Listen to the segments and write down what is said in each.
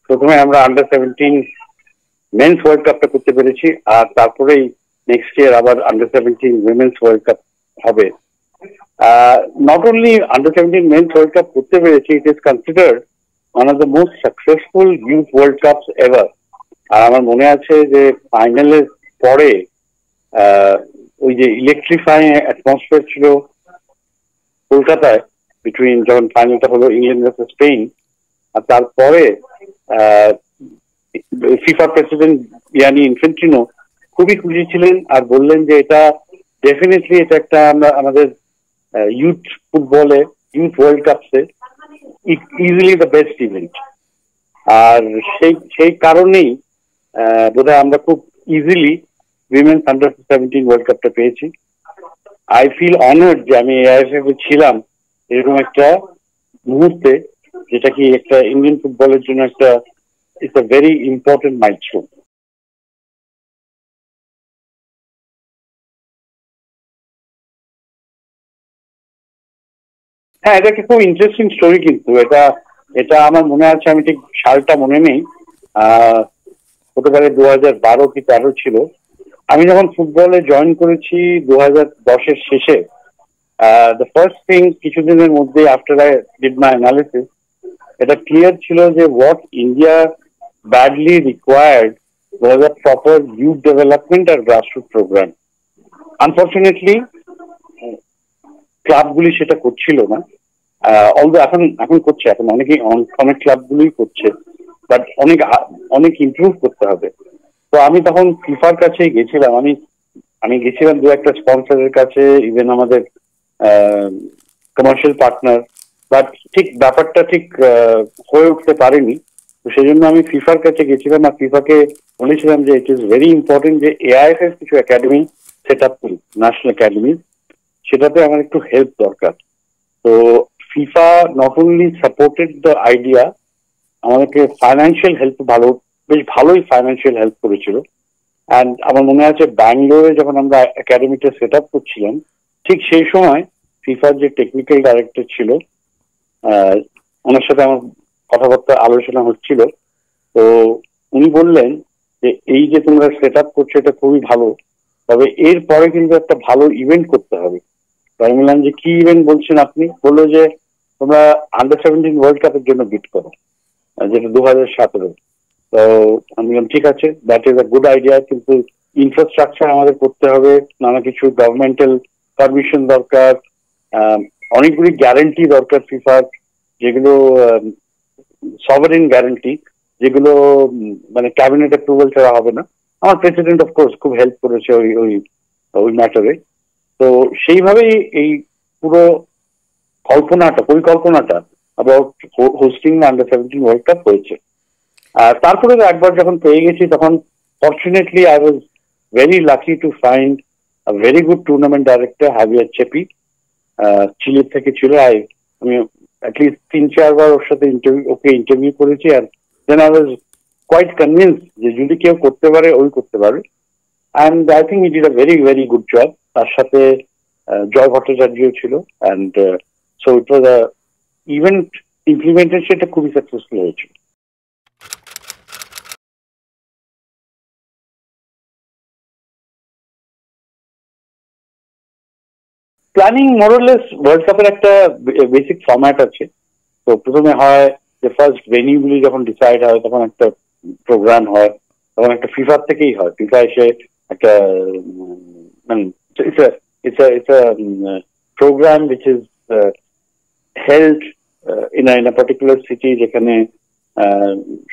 প্রথমে আমরা under 17 men's world কাপটা করতে পেরেছি, আর তারপরেই নেক্সট ইয়ার আবার আন্ডার 17 উইমেন্স ওয়ার্ল্ড কাপ হবে। Not only under 17 men's world cup করতে পেরেছি, it is considered one of the most successful youth world cups ever. আর আমার মনে আছে যে ফাইনালের পরে ওই যে ইলেকট্রিফাইং অ্যাটমসফিয়ার ছিল কলকাতায় বিটুইন, যখন ফাইনালটা হলো ইংল্যান্ড ভার্সেস স্পেন, আর তারপরে ফিফা প্রেসিডেন্ট ইয়ানি ইনফেন্টিনো খুবই খুশি ছিলেন আর বললেন যে এটা ডেফিনেটলি এটা একটা আমরা আমাদের ইউথ ফুটবলে, ইউথ ওয়ার্ল্ড কাপসে ইজিলি দ্য বেস্ট ইভেন্ট। আর সেই কারণেই বোধহয় আমরা খুব ইজিলি উইমেন্স আন্ডার 17 ওয়ার্ল্ড কাপটা পেয়েছি। আই ফিল অনার্ড যে আমি aiff ছিলাম এরকম একটা মুহূর্তে, যেটা কি একটা ইন্ডিয়ান ফুটবলের জন্য একটা it's a very important milestone. হ্যাঁ, এটা একটা খুব ইন্টারেস্টিং স্টোরি, কিন্তু এটা এটা আমার মনে আছে, আমি ঠিক সালটা মনে নেই, হতে পারে 2012 কি 13 ছিল। আমি যখন ফুটবলে জয়েন করেছি 2010-এর শেষে, দ্য ফার্স্ট থিং কিছুদিনের মধ্যে after I did my analysis, এটা ক্লিয়ার ছিল যে what India badly required was a proper youth development আর গ্রাসরুট প্রোগ্রাম। আনফর্চুনেটলি ক্লাবগুলি সেটা করছিল না, অলদো এখন এখন করছে, এখন অনেক ক্লাবগুলোই করছে, বাট অনেক ইমপ্রুভ করতে হবে। তো আমি তখন ফিফার কাছে গেছিলাম, আমি গেছিলাম দু একটা স্পন্সরের কাছে, ইভেন আমাদের কমার্শিয়াল পার্টনার, বাট ঠিক ব্যাপারটা ঠিক হয়ে উঠতে পারেনি। তো সেই জন্য আমি ফিফার কাছে গেছিলাম আর ফিফাকে বলেছিলাম যে ইট ইজ ভেরি ইম্পর্টেন্ট যে aiff এর কিছু একাডেমি সেট আপ করি, ন্যাশনাল একাডেমি, সেটাতে আমার একটু হেল্প দরকার। তো FIFA not only supported the idea, আমাদেরকে ফাইন্যান্সিয়াল হেল্প বেশ ভালোই ফাইন্যান্সিয়াল হেল্প করেছিল। অ্যান্ড আমার মনে আছে ব্যাঙ্গালোরে যখন আমরা একাডেমিটা সেট আপ করছিলাম, ঠিক সেই সময় ফিফার যে টেকনিক্যাল ডাইরেক্টর ছিল, ওনার সাথে আমার কথাবার্তা আলোচনা হচ্ছিল। তো উনি বললেন যে এই যে তোমরা সেট আপ করছো এটা খুবই ভালো, তবে এরপরে কিন্তু একটা ভালো ইভেন্ট করতে হবে। আমি বললাম যে কি ইভেন্ট বলছেন আপনি? বললো যে তোমরা আন্ডার 17 ওয়ার্ল্ড কাপের জন্য বিট করো, যেটা 2017। তো আমি বললাম ঠিক আছে, that is a good idea, কিন্তু ইনফ্রাস্ট্রাকচার আমাদের করতে হবে, নানা কিছু গভর্নমেন্টাল পারমিশন দরকার, অনেকগুলি গ্যারান্টি দরকার ফিফার, যেগুলো সভারেন গ্যারান্টি, যেগুলো মানে ক্যাবিনেট অ্যাপ্রুভাল ছাড়া হবে না। আমার প্রেসিডেন্ট অফকোর্স খুব হেল্প করেছে ওই ম্যাটারে। তো সেইভাবেই এই পুরো পরিকল্পনাটা about hosting under 17 world cup হয়েছে। আর তারপরে একবার যখন পেয়ে গেছি, তখন fortunately I was very lucky to find a very good tournament director, হাভিয়ার চেপি, চিলির থেকে ছিল। আমি অ্যাটলিস্ট 3-4 বার ওর সাথে ওকে ইন্টারভিউ করেছি, আর then I was quite convince যে যদি কেউ করতে পারে ওই করতে পারে। And I think it is a very very good job. তার সাথে জয় ভট্টাচার্য ছিল, and so it was a event ইমপ্লিমেন্টেশনটা খুবই সাকসেসফুল হয়েছিল। প্ল্যানিং মোরলেস ওয়ার্ল্ড কাপের একটা বেসিক ফরম্যাট আছে। তো প্রথমে হয় যে ফার্স্ট ভেনিউগুলি যখন ডিসাইড হয়, তখন একটা প্রোগ্রাম হয়, তখন একটা ফিফার থেকেই হয়, ফিফা এসে একটা মানে it's a program which is held in a particular city, যেখানে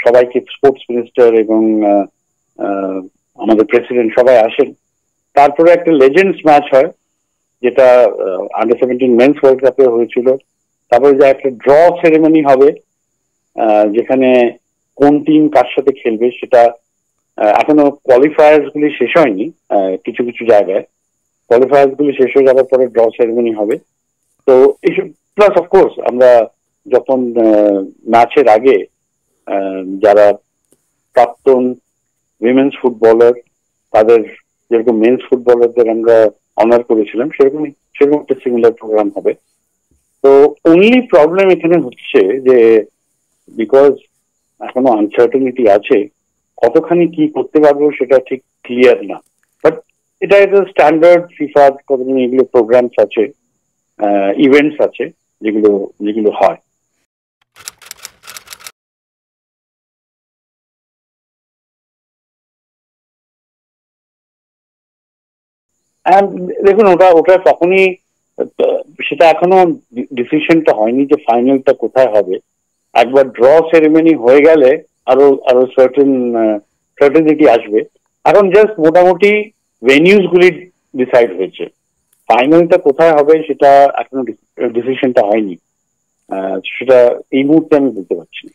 সবাইকে স্পোর্টস মিনিস্টার এবং আমাদের প্রেসিডেন্ট সবাই আসেন। তারপরে একটা লেজেন্ডস ম্যাচ হয়, যেটা আন্ডার 17 মেন্স ওয়ার্ল্ড কাপে হয়েছিল। তারপরে যে একটা ড্র সেরেমনি হবে, যেখানে কোন টিম কার সাথে খেলবে সেটা এখনো কোয়ালিফায়ার্স গুলি শেষ হয়নি, কিছু কিছু জায়গায় কোয়ালিফায়ার্স গুলি শেষ হয়ে যাওয়ার পরে ড্র সেরেমনি হবে। তো এইসব প্লাস অফকোর্স আমরা যখন ম্যাচের আগে যারা প্রাক্তন উইমেন্স ফুটবলার, তাদের যেরকম মেন্স ফুটবলারদের আমরা অনার করেছিলাম, সেরকম একটা সিমিলার প্রোগ্রাম হবে। তো অনলি প্রবলেম এখানে হচ্ছে যে বিকজ এখনো আনসার্টেনিটি আছে, কতখানি কি করতে পারবো সেটা ঠিক ক্লিয়ার না। বাট এটা একটা স্ট্যান্ডার্ড ফিফার কতদিন এগুলো প্রোগ্রামস আছে, ইভেন্টস আছে যেগুলো যেগুলো হয়। And দেখুন ওটা ওটা তখনই, সেটা এখনো ডিসিশনটা হয়নি যে ফাইনালটা কোথায় হবে। একবার ড্র সেরেমনি হয়ে গেলে আরো আরো সার্টেনিটি আসবে। এখন জাস্ট মোটামুটি ভেনিউজ গুলি ডিসাইড হয়েছে, ফাইনালটা কোথায় হবে সেটা এখনো ডিসিশনটা হয়নি। সেটা এই মুহূর্তে আমি বলতে পারছি না।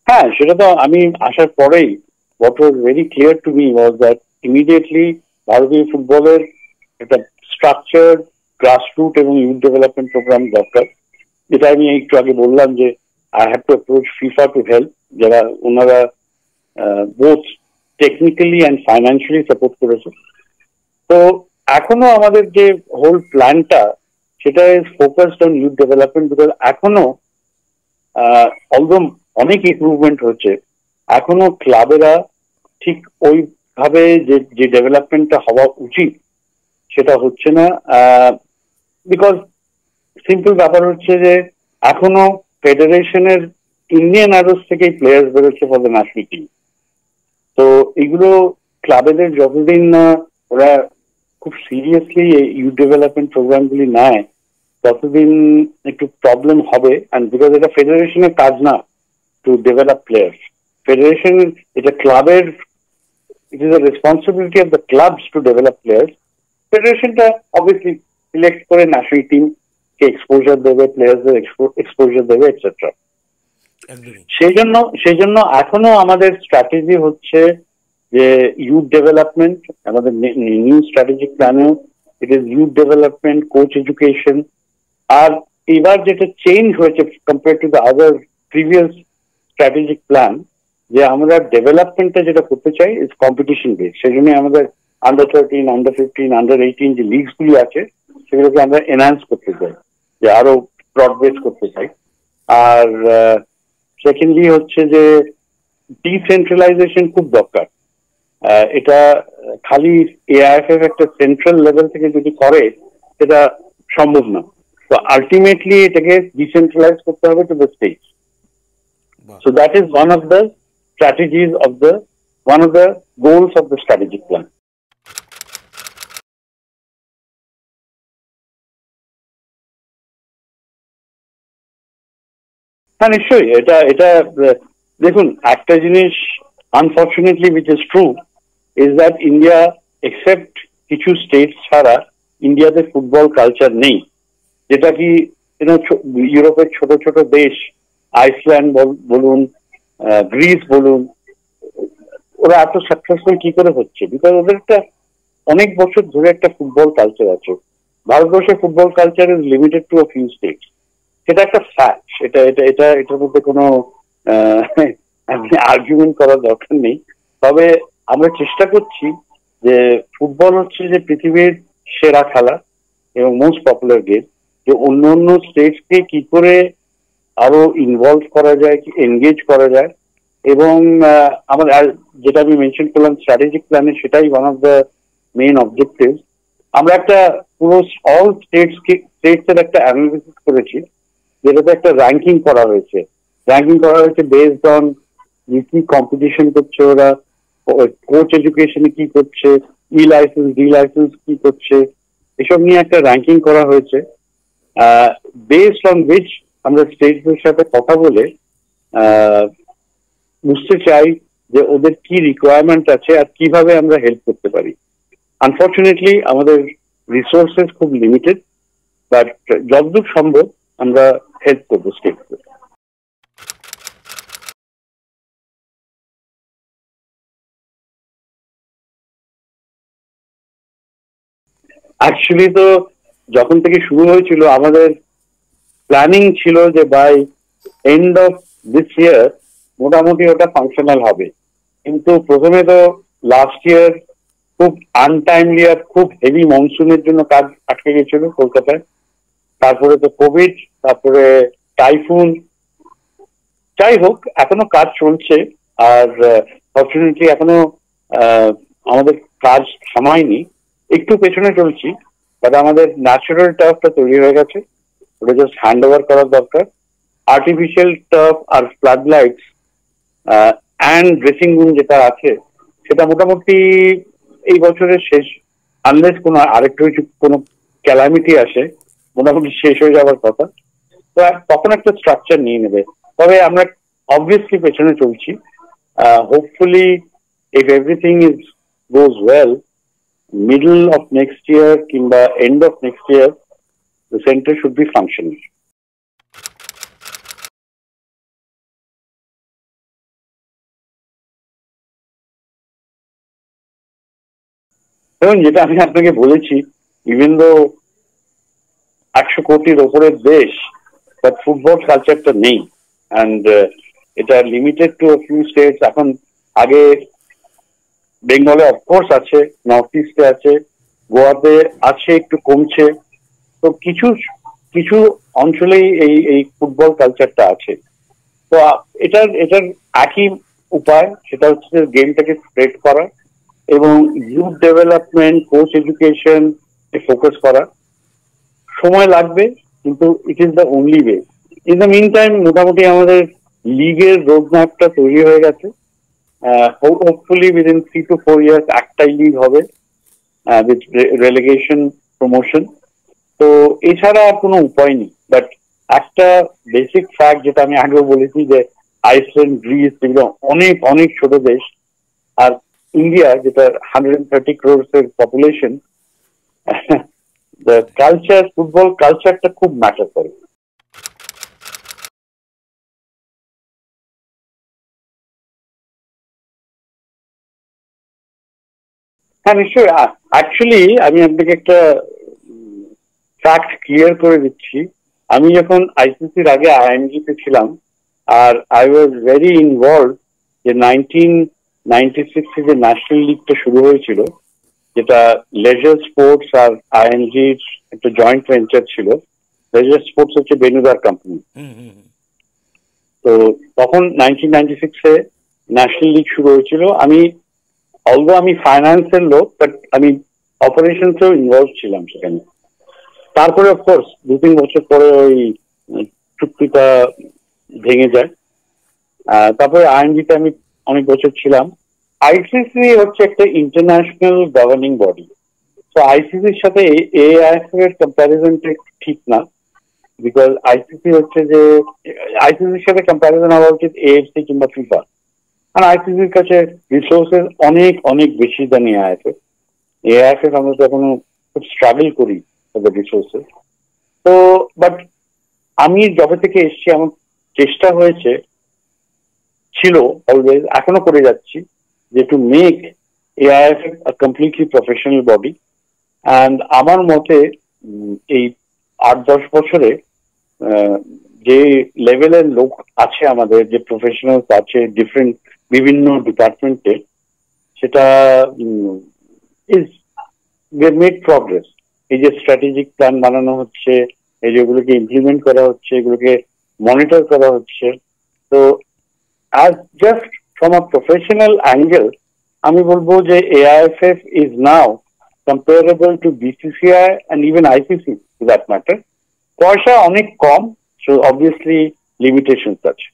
হ্যাঁ, সেটা তো আমি আসার পরেই what was very clear to me was that immediately ভারতীয় ফুটবলের একটা স্ট্রাকচার্ড গ্রাসরুট এবং ইউথ ডেভেলপমেন্ট প্রোগ্রাম দরকার। যেটা আমি একটু আগে বললাম যে I have to approach FIFA to help, যারা ওনারা both technically and financially support করেছে। তো এখনো আমাদের যে হোল প্ল্যানটা সেটা is focused on youth development, because এখনো অলদো অনেক ইমপ্রুভমেন্ট হচ্ছে, এখনো ক্লাবেরা ঠিক ওইভাবে যে যে ডেভেলপমেন্টটা হওয়া উচিত সেটা হচ্ছে না। বিকজ সিম্পল ব্যাপার হচ্ছে যে এখনো ফেডারেশনের ইন্ডিয়ান আরোস থেকেই প্লেয়ার্স বেরোচ্ছে ফর দ্য ন্যাশনাল টিম। তো এগুলো ক্লাবেদের যতদিন না ওরা খুব সিরিয়াসলি ইউথ ডেভেলপমেন্ট প্রোগ্রামগুলি নেয় ততদিন একটু প্রবলেম হবে। অ্যান্ড বিকজ এটা ফেডারেশনের কাজ না টু ডেভেলপ প্লেয়ার্স, ফেডারেশন, এটা ক্লাবের, it is the responsibility of the clubs to develop players. ফেডারেশনটা অবভিয়াসলি সিলেক্ট করে ন্যাশনাল টিম কে এক্সপোজার দেবে, প্লেয়ার্সদের এক্সপোজার দেবে এটসেট্রা। সেই জন্য এখনো আমাদের স্ট্র্যাটেজি হচ্ছে যে ইউথ ডেভেলপমেন্ট, আমাদের নিউ স্ট্র্যাটেজিক প্ল্যানেও it is youth development, coach education. আর এবার যেটা চেঞ্জ হয়েছে compare to the other previous strategic plan, যে আমরা ডেভেলপমেন্টটা যেটা করতে চাই ইজ কম্পিটিশন বেস। সেই জন্য আমাদের আন্ডার 13, আন্ডার 15, আন্ডার 18 যে লিগস গুলি আছে সেগুলোকে আমরা এনহান্স করতে চাই, যে আরো ব্রড বেস করতে চাই। আর সেকেন্ডলি হচ্ছে যে ডিসেন্ট্রালাইজেশন খুব দরকার। এটা খালি এআইএফএফ একটা সেন্ট্রাল লেভেল থেকে যদি করে সেটা সম্ভব না। তো আলটিমেটলি এটাকে ডিসেন্ট্রালাইজ করতে হবে to the state. So that is one of the strategies of one of the goals of the strategic plan. হ্যাঁ, নিশ্চয়ই। এটা এটা দেখুন, একটা জিনিস unfortunately which is true is that India except কিছু স্টেট ছাড়া ইন্ডিয়াতে ফুটবল কালচার নেই। যেটা কি ইউরোপের ছোট ছোট দেশ, আইসল্যান্ড বলুন, গ্রিস বলুন, ওরা এত সাকসেসফুল কি করে হচ্ছে? বিকজ ওদের একটা অনেক বছর ধরে একটা ফুটবল কালচার আছে। ভারতবর্ষের football culture is limited to a few states. সেটা একটা ফ্যাক্ট। এটার মধ্যে কোনো আর্গুমেন্ট করার দরকার নেই। তবে আমরা চেষ্টা করছি যে ফুটবল হচ্ছে যে পৃথিবীর সেরা খেলা এবং মোস্ট পপুলার গেম, যে অন্য অন্য স্টেটসকে কি করে আরো ইনভলভ করা যায়, কি এনগেজ করা যায়। এবং আমার যেটা আমি মেনশন করলাম স্ট্র্যাটেজিক প্ল্যানে, সেটাই one of the main objective. আমরা একটা পুরো অল স্টেটস এর একটা অ্যানালিসিস করেছি, যেটাতে একটা র্যাঙ্কিং করা হয়েছে। বেসড অন কি কম্পিটিশন করছে ওরা, কোচ এডুকেশনে কি করছে, ডি লাইসেন্স কি করছে, এসব নিয়ে একটা র্যাঙ্কিং করা হয়েছে। বেসড অন উইচ আমরা স্টেটসদের সাথে কথা বলে বুঝতে চাই যে ওদের কি রিকোয়ারমেন্ট আছে আর কিভাবে আমরা হেল্প করতে পারি। আনফর্চুনেটলি আমাদের রিসোর্সেস খুব লিমিটেড, বাট যতদূর সম্ভব আমরা হেল্প করবো স্টেটকে। অ্যাকচুয়ালি তো যখন থেকে শুরু হয়েছিল আমাদের প্ল্যানিং ছিল যে by end of this year মোটামুটি ওটা ফাংশনাল হবে। কিন্তু প্রথমে তো লাস্ট ইয়ার খুব আনটাইমলি আর খুব হেভি মনসুনের জন্য কাজ আটকে গেছিল কলকাতায়। তারপরে তো কোভিড, তারপরে টাইফুন। যাই হোক, এখনো কাজ চলছে। আর ফর্চুনেটলি এখনো আমাদের কাজ থামায়নি, একটু পেছনে চলছি। বাট আমাদের ন্যাচারাল টার্ফটা তৈরি হয়ে গেছে, ওটা জাস্ট হ্যান্ড ওভার করার দরকার। আর্টিফিশিয়াল টার্ফ আর flood lights and dressing room যেটা আছে, সেটা মোটামুটি এই বছরের শেষ, আনলেস কোনো আরেকটু কিছু কোনো ক্যালামিটি আসে, মোটামুটি শেষ হয়ে যাওয়ার কথা। তো তখন একটা স্ট্রাকচার নিয়ে নেবে। তবে আমরা অবভিয়াসলি পেছনে চলছি। Hopefully if everything is goes well, middle of next year কিংবা end of next year the center should be functional. এবং যেটা আমি আপনাকে বলেছি, ইভেন দো 100 কোটির ওপরের দেশ, বাট ফুটবল কালচারটা নেই। অ্যান্ড এটা লিমিটেড টু ফিউ স্টেটস। এখন আগে বেঙ্গলে অফকোর্স আছে, নর্থ ইস্টে আছে, গোয়াতে আছে, একটু কমছে। তো কিছু কিছু অঞ্চলেই এই ফুটবল কালচারটা আছে। তো এটার এটার একই উপায়, সেটা হচ্ছে গেমটাকে স্প্রেড করা এবং youth development, coach education focus করা। সময় লাগবে, কিন্তু it is the only way. In the meantime মোটামুটি আমাদের লিগের রোড ম্যাপটা তৈরি হয়ে গেছে। হোপফুলি উইদিন 3 to 4 ইয়ার্স একটাই লিগ হবে, উইথ রেলিগেশন, প্রমোশন। তো এছাড়া আর কোনো উপায় নেই। বাট একটা বেসিক ফ্যাক্ট যেটা আমি আগেও বলেছি, যে আইসল্যান্ড, গ্রিস, এগুলো অনেক অনেক ছোট দেশ। আর ইন্ডিয়া যেটা 130 crores এর পপুলেশন, কালচার, ফুটবল কালচারটা খুব ম্যাটার করে। হ্যাঁ, নিশ্চয়ই। অ্যাকচুয়ালি আমি আপনাকে একটা ফ্যাক্ট ক্লিয়ার করে দিচ্ছি। আমি যখন আইসিসির আগে আইএমজি তে ছিলাম, আর আই ওয়াজ ভেরি ইনভলভ, যে 1996 যে ন্যাশনাল লিগটা শুরু হয়েছিল, যেটা লেজার স্পোর্টস আর আইএনজির একটা জয়েন্ট ভেঞ্চার ছিল। লেজার স্পোর্টস হচ্ছে বেনুদার কোম্পানি। তো তখন 1996-এ ন্যাশনাল লিগ শুরু হয়েছিল। আমি ফাইন্যান্সের লোক, বাট আমি অপারেশনসেও ইনভলভ ছিলাম সেখানে। তারপরে অফকোর্স 2-3 বছর পরে ওই চুক্তিটা ভেঙে যায়। তারপরে আইএনজিতে আমি অনেক বছর ছিলাম। আইসিসি হচ্ছে একটা ইন্টারন্যাশনাল গভর্নিং বডি। তো আইসিসির সাথে এআইএফ এর কম্প্যারিজনটা ঠিক না, বিকজ আইসিসি হচ্ছে যে, আইসিসির সাথে কম্প্যারিজন হওয়া উচিত এএফসি কিংবা ফিফা। আর আইসিসির কাছে রিসোর্সেস অনেক অনেক বেশি দেন এআইএফ। এআইএফ আমরা তো এখনো খুব স্ট্রাগল করি তাদের রিসোর্সে। তো বাট আমি যবে থেকে এসছি, আমার চেষ্টা হয়েছে, ছিল অলওয়েজ, এখনো করে যাচ্ছি, যে to make AIFF a completely professional body. And আমার মতে এই 8-10 বছরে যে লেভেলের লোক আছে আমাদের, যে প্রফেশনাল আছে ডিফারেন্ট বিভিন্ন ডিপার্টমেন্টে, সেটা ইজ উই মেড প্রগ্রেস। এই যে স্ট্র্যাটেজিক প্ল্যান বানানো হচ্ছে, এই যেগুলোকে ইমপ্লিমেন্ট করা হচ্ছে, এগুলোকে মনিটর করা হচ্ছে। তো as just from a professional angle, আমি বলবো যে AIFF is now comparable to BCCI and even ICC to that matter. পয়সা অনেক কম, so obviously limitations আছে।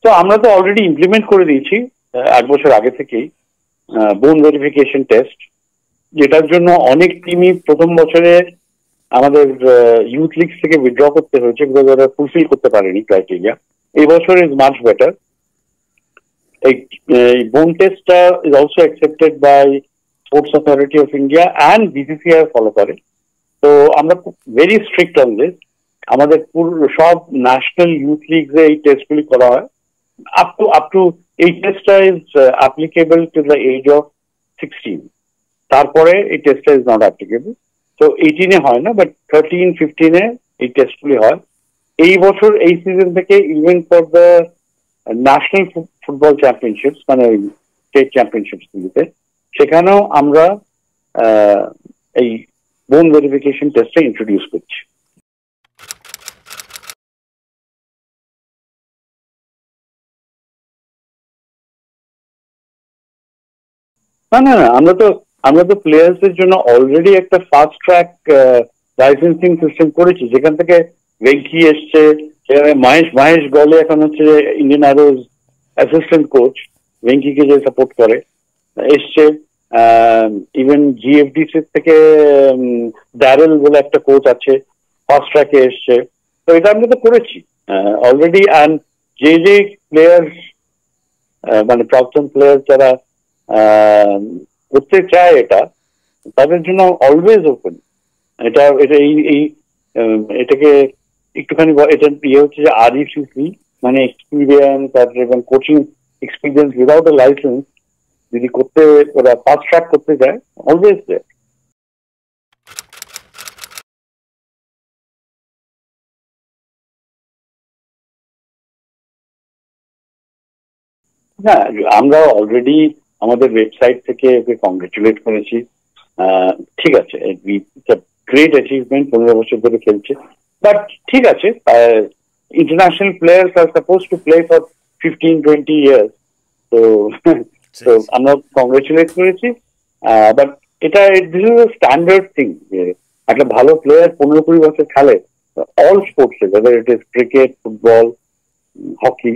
তো আমরা তো অলরেডি ইমপ্লিমেন্ট করে দিয়েছি 1 বছর আগে থেকেই বোন ভেরিফিকেশন টেস্ট, যেটার জন্য অনেক টিমই প্রথম বছরে আমাদের ইউথ লিগ থেকে উইথড্র করতে হয়েছে, বিকজ ওরা ফুলফিল করতে পারেনি ক্রাইটেরিয়া। এই বছর ইজ মাচ বেটার। এই বোন টেস্টটা is also accepted by sports authority of India and BCCI follow করে। তো আমরা ভেরি স্ট্রিক্ট অন দিস। আমাদের পুরো সব ন্যাশনাল ইউথ লিগসে এই টেস্টগুলি করা হয়। আপ টু এই টেস্টটা is applicable to the age of 16। তারপরে এই টেস্টটা ইজ নট অ্যাপ্লিকেবল। তো 18-এ হয় না, বাট 13-15-এ এই টেস্টগুলি হয়। এই বছর এই সিজন থেকে even for the national football championship মানে স্টেট চ্যাম্পিয়নশিপ গুলিতে সেখানেও আমরা এই বোন ভেরিফিকেশন টেস্টটা ইন্ট্রোডিউস করছি। না না না, আমরা তো প্লেয়ার্সদের জন্য অলরেডি একটা ফাস্ট ট্র্যাক লাইসেন্সিং সিস্টেম করেছি, যেখান থেকে ভেঙ্কি এসছে, সেখানে মাহেশ গলে এখন হচ্ছে ইন্ডিয়ান অ্যারোজ অ্যাসিস্ট্যান্ট কোচ, ভেঙ্কিকে যে সাপোর্ট করে এসছে। ইভেন জিএফডিসি থেকে ড্যারেল বলে একটা কোচ আছে, ফাস্ট ট্র্যাকে এসছে। তো এটা আমরা তো করেছি অলরেডি। অ্যান্ড যে প্লেয়ার মানে প্রাক্তন প্লেয়ার যারা করতে চায় এটা, তাদের জন্য অলওয়েজ ওপেন। এটা এটা এই এটাকে একটুখানি এটা ইয়ে হচ্ছে যে আরইসিসি মানে এক্সপিরিয়েন্স এবং coaching experience without a licence যদি করতে ওরা ফাস্ট ট্র্যাক করতে যায়, অলওয়েজ দেয়। হ্যাঁ, আমরা অলরেডি আমাদের ওয়েবসাইট থেকে ওকে কংগ্রেচুলেট করেছি। ঠিক আছে, গ্রেট অ্যাচিভমেন্ট, 15 বছর ধরে খেলছে। বাট ঠিক আছে, ইন্টারন্যাশনাল প্লেয়ার্স আর suppose to play for 15-20 years. তো তো আমরা কংগ্রেচুলেট করেছি। বাট এটা দিস ইজ স্ট্যান্ডার্ড থিং যে একটা ভালো প্লেয়ার 15-20 বছর খেলে অল স্পোর্টসে, whether it is cricket, football, hockey,